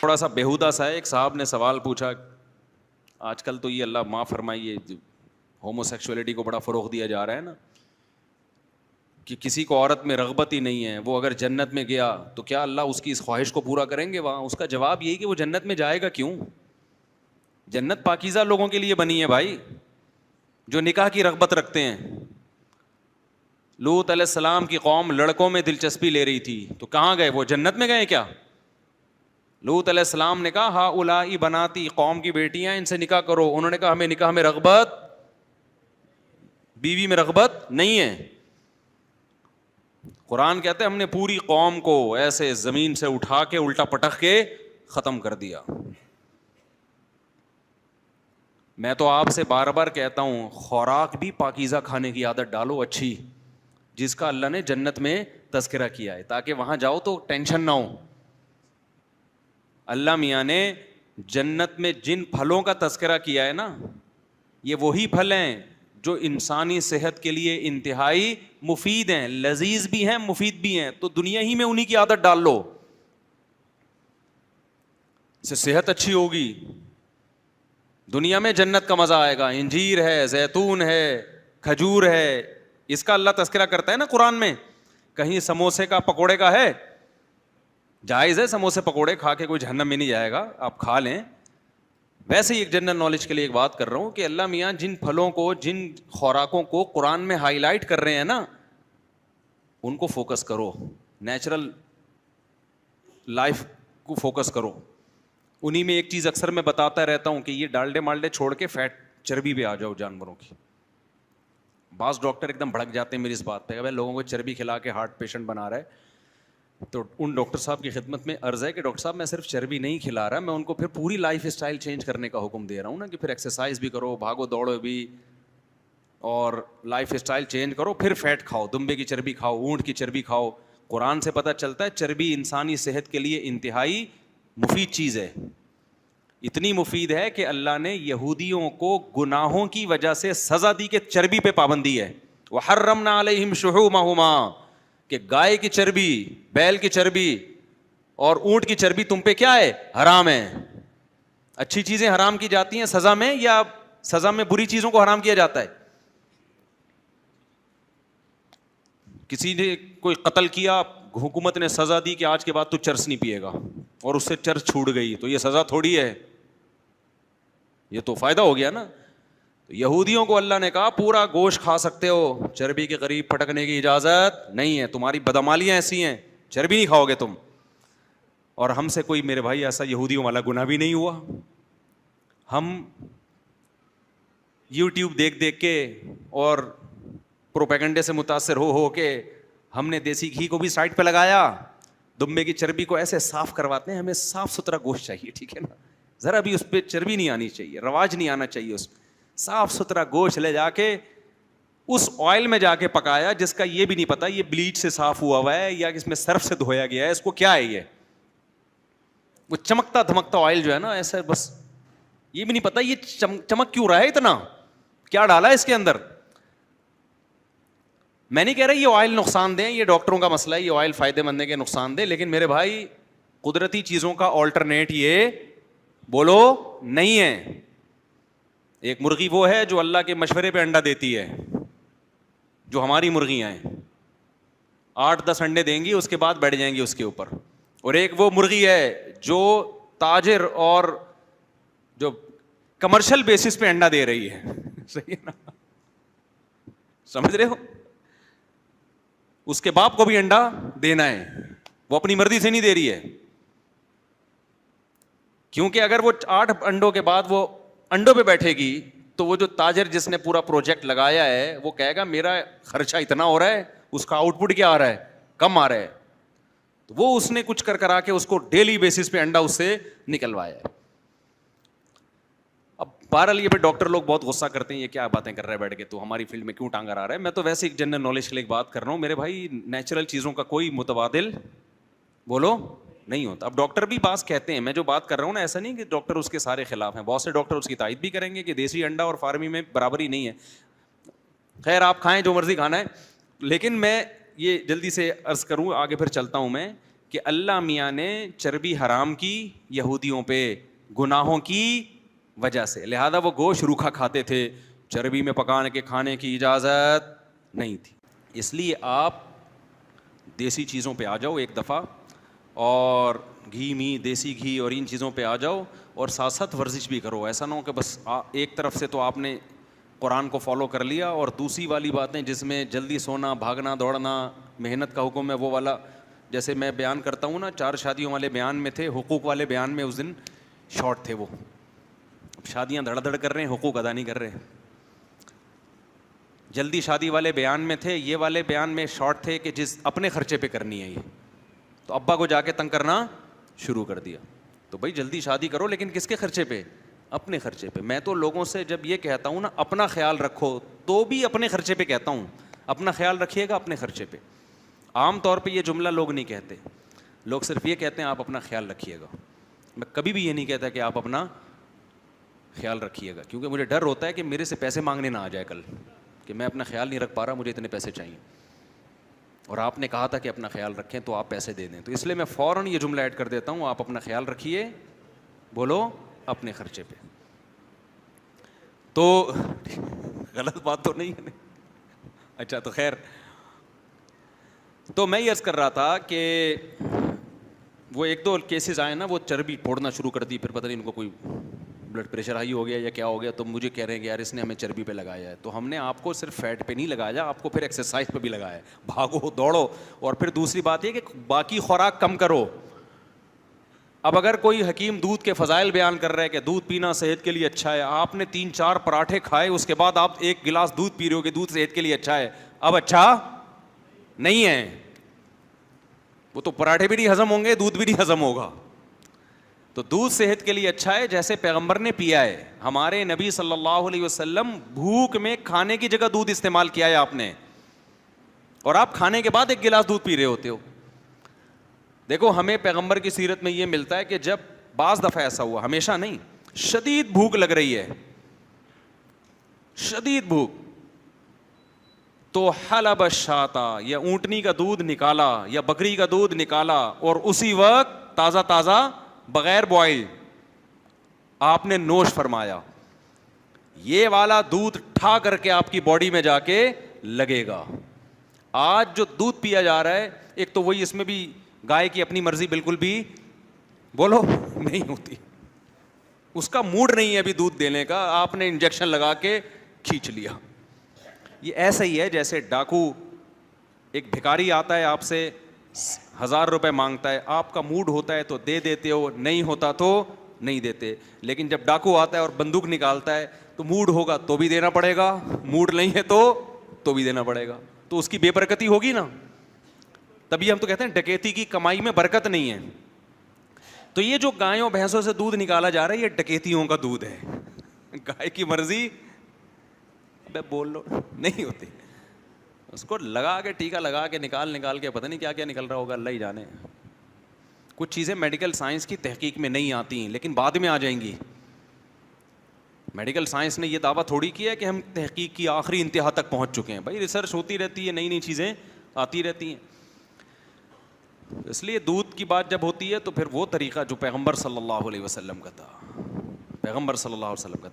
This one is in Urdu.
تھوڑا سا بیہودہ سا ہے. ایک صاحب نے سوال پوچھا, آج کل تو یہ اللہ معاف فرمائیے ہومو سیکشولیٹی کو بڑا فروغ دیا جا رہا ہے نا, کہ کسی کو عورت میں رغبت ہی نہیں ہے, وہ اگر جنت میں گیا تو کیا اللہ اس کی اس خواہش کو پورا کریں گے وہاں؟ اس کا جواب یہی کہ وہ جنت میں جائے گا کیوں؟ جنت پاکیزہ لوگوں کے لیے بنی ہے بھائی, جو نکاح کی رغبت رکھتے ہیں. لوط علیہ السلام کی قوم لڑکوں میں دلچسپی لے رہی تھی, تو کہاں گئے وہ؟ جنت میں گئے کیا؟ لوط علیہ السلام نے کہا ہا اولائی بناتی, قوم کی بیٹیاں, ان سے نکاح کرو. انہوں نے کہا ہمیں نکاح میں رغبت, بیوی میں رغبت نہیں ہے. قرآن کہتے ہیں ہم نے پوری قوم کو ایسے زمین سے اٹھا کے الٹا پٹخ کے ختم کر دیا. میں تو آپ سے بار بار کہتا ہوں, خوراک بھی پاکیزہ کھانے کی عادت ڈالو اچھی, جس کا اللہ نے جنت میں تذکرہ کیا ہے, تاکہ وہاں جاؤ تو ٹینشن نہ ہو. اللہ میاں نے جنت میں جن پھلوں کا تذکرہ کیا ہے نا, یہ وہی پھل ہیں جو انسانی صحت کے لیے انتہائی مفید ہیں, لذیذ بھی ہیں مفید بھی ہیں. تو دنیا ہی میں انہی کی عادت ڈال لو, اس سے صحت اچھی ہوگی, دنیا میں جنت کا مزہ آئے گا. انجیر ہے, زیتون ہے, کھجور ہے, اس کا اللہ تذکرہ کرتا ہے نا قرآن میں. کہیں سموسے کا پکوڑے کا ہے؟ جائز ہے سموسے پکوڑے کھا کے کوئی جہنم میں نہیں جائے گا, آپ کھا لیں. ویسے ہی ایک جنرل نالج کے لیے ایک بات کر رہا ہوں کہ اللہ میاں جن پھلوں کو, جن خوراکوں کو قرآن میں ہائی لائٹ کر رہے ہیں نا, ان کو فوکس کرو, نیچرل لائف کو فوکس کرو. انہی میں ایک چیز اکثر میں بتاتا رہتا ہوں کہ یہ ڈالڈے مالڈے چھوڑ کے فیٹ چربی پہ آ جاؤ جانوروں کی. بعض ڈاکٹر ایک دم بھڑک جاتے ہیں میری اس بات پہ کہ بھائی لوگوں کو چربی کھلا کے ہارٹ پیشنٹ بنا رہا ہے. تو ان ڈاکٹر صاحب کی خدمت میں عرض ہے کہ ڈاکٹر صاحب میں صرف چربی نہیں کھلا رہا, میں ان کو پھر پوری لائف اسٹائل چینج کرنے کا حکم دے رہا ہوں نا, کہ پھر ایکسرسائز بھی کرو, بھاگو دوڑو بھی, اور لائف اسٹائل چینج کرو, پھر فیٹ کھاؤ, دمبے کی چربی کھاؤ, اونٹ کی چربی کھاؤ. قرآن سے پتہ چلتا ہے چربی انسانی صحت کے لیے انتہائی مفید چیز ہے. اتنی مفید ہے کہ اللہ نے یہودیوں کو گناہوں کی وجہ سے سزا دی کہ چربی پہ پابندی ہے. وحرمنا علیہم شحومہما, کہ گائے کی چربی, بیل کی چربی اور اونٹ کی چربی تم پہ کیا ہے؟ حرام ہے. اچھی چیزیں حرام کی جاتی ہیں سزا میں, یا سزا میں بری چیزوں کو حرام کیا جاتا ہے؟ کسی نے کوئی قتل کیا, حکومت نے سزا دی کہ آج کے بعد تو چرس نہیں پیے گا, اور اس سے چرس چھوٹ گئی, تو یہ سزا تھوڑی ہے, یہ تو فائدہ ہو گیا نا. یہودیوں کو اللہ نے کہا پورا گوشت کھا سکتے ہو, چربی کے قریب پٹکنے کی اجازت نہیں ہے, تمہاری بدعمالیاں ایسی ہیں چربی نہیں کھاؤ گے تم. اور ہم سے کوئی میرے بھائی ایسا یہودیوں والا گناہ بھی نہیں ہوا. ہم یوٹیوب دیکھ دیکھ کے اور پروپیگنڈے سے متاثر ہو کے ہم نے دیسی گھی کو بھی سائڈ پہ لگایا, دمبے کی چربی کو ایسے صاف کرواتے ہیں. ہمیں صاف ستھرا گوشت چاہیے, ٹھیک ہے نا, ذرا بھی اس پہ چربی نہیں آنی چاہیے, رواج نہیں آنا چاہیے اس پہ. صاف ستھرا گوشت لے جا کے اس آئل میں جا کے پکایا جس کا یہ بھی نہیں پتا یہ بلیچ سے صاف ہوا ہے یا اس میں سرف سے دھویا گیا ہے, اس کو کیا ہے یہ, وہ چمکتا دھمکتا آئل جو ہے نا ایسا, بس یہ بھی نہیں پتا یہ چمک کیوں رہا ہے اتنا, کیا ڈالا ہے اس کے اندر. میں نہیں کہہ رہا یہ آئل نقصان دیں, یہ ڈاکٹروں کا مسئلہ ہے, یہ آئل فائدے مند ہے کہ نقصان دے, لیکن میرے بھائی قدرتی چیزوں کا آلٹرنیٹ یہ بولو نہیں ہے. ایک مرغی وہ ہے جو اللہ کے مشورے پہ انڈا دیتی ہے, جو ہماری مرغیاں ہیں 8-10 انڈے دیں گی, اس کے بعد بیٹھ جائیں گی اس کے اوپر. اور ایک وہ مرغی ہے جو تاجر اور جو کمرشل بیسس پہ انڈا دے رہی ہے, صحیح ہے نا, سمجھ رہے ہو. اس کے باپ کو بھی انڈا دینا ہے, وہ اپنی مرضی سے نہیں دے رہی ہے, کیونکہ اگر وہ 8 انڈوں کے بعد وہ انڈوں پہ بیٹھے گی تو وہ جو تاجر جس نے پورا پروجیکٹ لگایا ہے وہ کہے گا میرا خرچہ اتنا ہو رہا ہے, اس کا آؤٹ پٹ کیا آ رہا ہے, کم آ رہا ہے. تو وہ اس نے کچھ کرا کے اس کو ڈیلی بیسس پہ انڈا اس سے نکلوایا ہے. اب بہرحال یہ پہ ڈاکٹر لوگ بہت غصہ کرتے ہیں, یہ کیا باتیں کر رہے ہیں بیٹھ کے, تو ہماری فیلڈ میں کیوں ٹانگ آ رہا ہے. میں تو ویسے ایک جنرل نالج کے لیے ایک بات کر رہا ہوں میرے بھائی, نیچرل چیزوں کا کوئی متبادل بولو نہیں ہوتا. اب ڈاکٹر بھی بعض کہتے ہیں, میں جو بات کر رہا ہوں نا ایسا نہیں کہ ڈاکٹر اس کے سارے خلاف ہیں, بہت سے ڈاکٹر اس کی تائید بھی کریں گے کہ دیسی انڈا اور فارمی میں برابری نہیں ہے. خیر آپ کھائیں جو مرضی کھانا ہے, لیکن میں یہ جلدی سے عرض کروں, آگے پھر چلتا ہوں میں, کہ اللہ میاں نے چربی حرام کی یہودیوں پہ گناہوں کی وجہ سے, لہذا وہ گوشت روکھا کھاتے تھے, چربی میں پکان کے کھانے کی اجازت نہیں تھی. اس لیے آپ دیسی چیزوں پہ آ جاؤ ایک دفعہ, اور گھی می دیسی گھی اور ان چیزوں پہ آ جاؤ, اور ساتھ ساتھ ورزش بھی کرو. ایسا نہ ہو کہ بس ایک طرف سے تو آپ نے قرآن کو فالو کر لیا, اور دوسری والی باتیں جس میں جلدی سونا, بھاگنا دوڑنا, محنت کا حکم ہے, وہ والا جیسے میں بیان کرتا ہوں نا, 4 شادیوں والے بیان میں تھے, حقوق والے بیان میں اس دن شارٹ تھے. وہ شادیاں دھڑ دھڑ کر رہے ہیں, حقوق ادا نہیں کر رہے ہیں. جلدی شادی والے بیان میں تھے, یہ والے بیان میں شارٹ تھے کہ جس اپنے خرچے پہ کرنی ہے یہ, تو ابا کو جا کے تنگ کرنا شروع کر دیا. تو بھائی جلدی شادی کرو لیکن کس کے خرچے پہ؟ اپنے خرچے پہ. میں تو لوگوں سے جب یہ کہتا ہوں نا اپنا خیال رکھو, تو بھی اپنے خرچے پہ کہتا ہوں, اپنا خیال رکھیے گا اپنے خرچے پہ. عام طور پہ یہ جملہ لوگ نہیں کہتے, لوگ صرف یہ کہتے ہیں آپ اپنا خیال رکھیے گا. میں کبھی بھی یہ نہیں کہتا کہ آپ اپنا خیال رکھیے گا, کیونکہ مجھے ڈر ہوتا ہے کہ میرے سے پیسے مانگنے نہ آ جائے کل, کہ میں اپنا خیال نہیں رکھ پا رہا, مجھے اتنے پیسے چاہیے, اور آپ نے کہا تھا کہ اپنا خیال رکھیں تو آپ پیسے دے دیں. تو اس لیے میں فوراً یہ جملہ ایڈ کر دیتا ہوں, آپ اپنا خیال رکھیے, بولو اپنے خرچے پہ. تو غلط بات تو نہیں ہے؟ اچھا تو خیر, تو میں یہ عرض کر رہا تھا کہ وہ 1-2 کیسز آئے نا, وہ چربی پھوڑنا شروع کر دی, پھر پتہ نہیں ان کو کوئی بلڈ پریشر ہائی ہو گیا یا کیا ہو گیا, تو مجھے کہہ رہے ہیں کہ یار اس نے ہمیں چربی پہ لگایا ہے. تو ہم نے آپ کو صرف فیٹ پہ نہیں لگایا, آپ کو پھر ایکسرسائز پہ بھی لگایا ہے, بھاگو دوڑو. اور پھر دوسری بات یہ کہ باقی خوراک کم کرو. اب اگر کوئی حکیم دودھ کے فضائل بیان کر رہا ہے کہ دودھ پینا صحت کے لیے اچھا ہے, آپ نے 3-4 پراٹھے کھائے, اس کے بعد آپ 1 گلاس دودھ پی رہے ہو کہ دودھ صحت کے لیے اچھا ہے, اب اچھا نہیں ہے. وہ تو پراٹھے بھی نہیں ہضم ہوں گے, دودھ بھی نہیں ہضم ہوگا. تو دودھ صحت کے لیے اچھا ہے جیسے پیغمبر نے پیا ہے. ہمارے نبی صلی اللہ علیہ وسلم بھوک میں کھانے کی جگہ دودھ استعمال کیا ہے آپ نے, اور آپ کھانے کے بعد 1 گلاس دودھ پی رہے ہوتے ہو. دیکھو ہمیں پیغمبر کی سیرت میں یہ ملتا ہے کہ جب بعض دفعہ ایسا ہوا, ہمیشہ نہیں, شدید بھوک لگ رہی ہے, شدید بھوک, تو حلب الشاۃ, یا اونٹنی کا دودھ نکالا یا بکری کا دودھ نکالا, اور اسی وقت تازہ تازہ بغیر بوائل آپ نے نوش فرمایا. یہ والا دودھ ٹھا کر کے آپ کی باڈی میں جا کے لگے گا. آج جو دودھ پیا جا رہا ہے, ایک تو وہی, اس میں بھی گائے کی اپنی مرضی بالکل بھی بولو نہیں ہوتی, اس کا موڈ نہیں ہے ابھی دودھ دینے کا, آپ نے انجیکشن لگا کے کھینچ لیا. یہ ایسا ہی ہے جیسے ڈاکو, ایک بھکاری آتا ہے آپ سے 1000 روپے مانگتا ہے, آپ کا موڈ ہوتا ہے تو دے دیتے ہو, نہیں ہوتا تو نہیں دیتے. لیکن جب ڈاکو آتا ہے اور بندوق نکالتا ہے تو موڈ ہوگا تو بھی دینا پڑے گا, موڈ نہیں ہے تو بھی دینا پڑے گا. تو اس کی بے برکتی ہوگی نا. تبھی ہم تو کہتے ہیں ڈکیتی کی کمائی میں برکت نہیں ہے. تو یہ جو گایوں بھینسوں سے دودھ نکالا جا رہا ہے, یہ ڈکیتیوں کا دودھ ہے. گائے کی مرضی بول لو نہیں ہوتی, اس کو لگا کے ٹیکا لگا کے نکال کے پتہ نہیں کیا کیا نکل رہا ہوگا, اللہ ہی جانے. کچھ چیزیں میڈیکل سائنس کی تحقیق میں نہیں آتی ہیں لیکن بعد میں آ جائیں گی. میڈیکل سائنس نے یہ دعویٰ تھوڑی کیا ہے کہ ہم تحقیق کی آخری انتہا تک پہنچ چکے ہیں. بھائی ریسرچ ہوتی رہتی ہے, نئی نئی چیزیں آتی رہتی ہیں. اس لیے دودھ کی بات جب ہوتی ہے تو پھر وہ طریقہ جو پیغمبر صلی اللہ علیہ وسلم کا تھا, پیغمبر صلی اللہ علیہ وسلم کا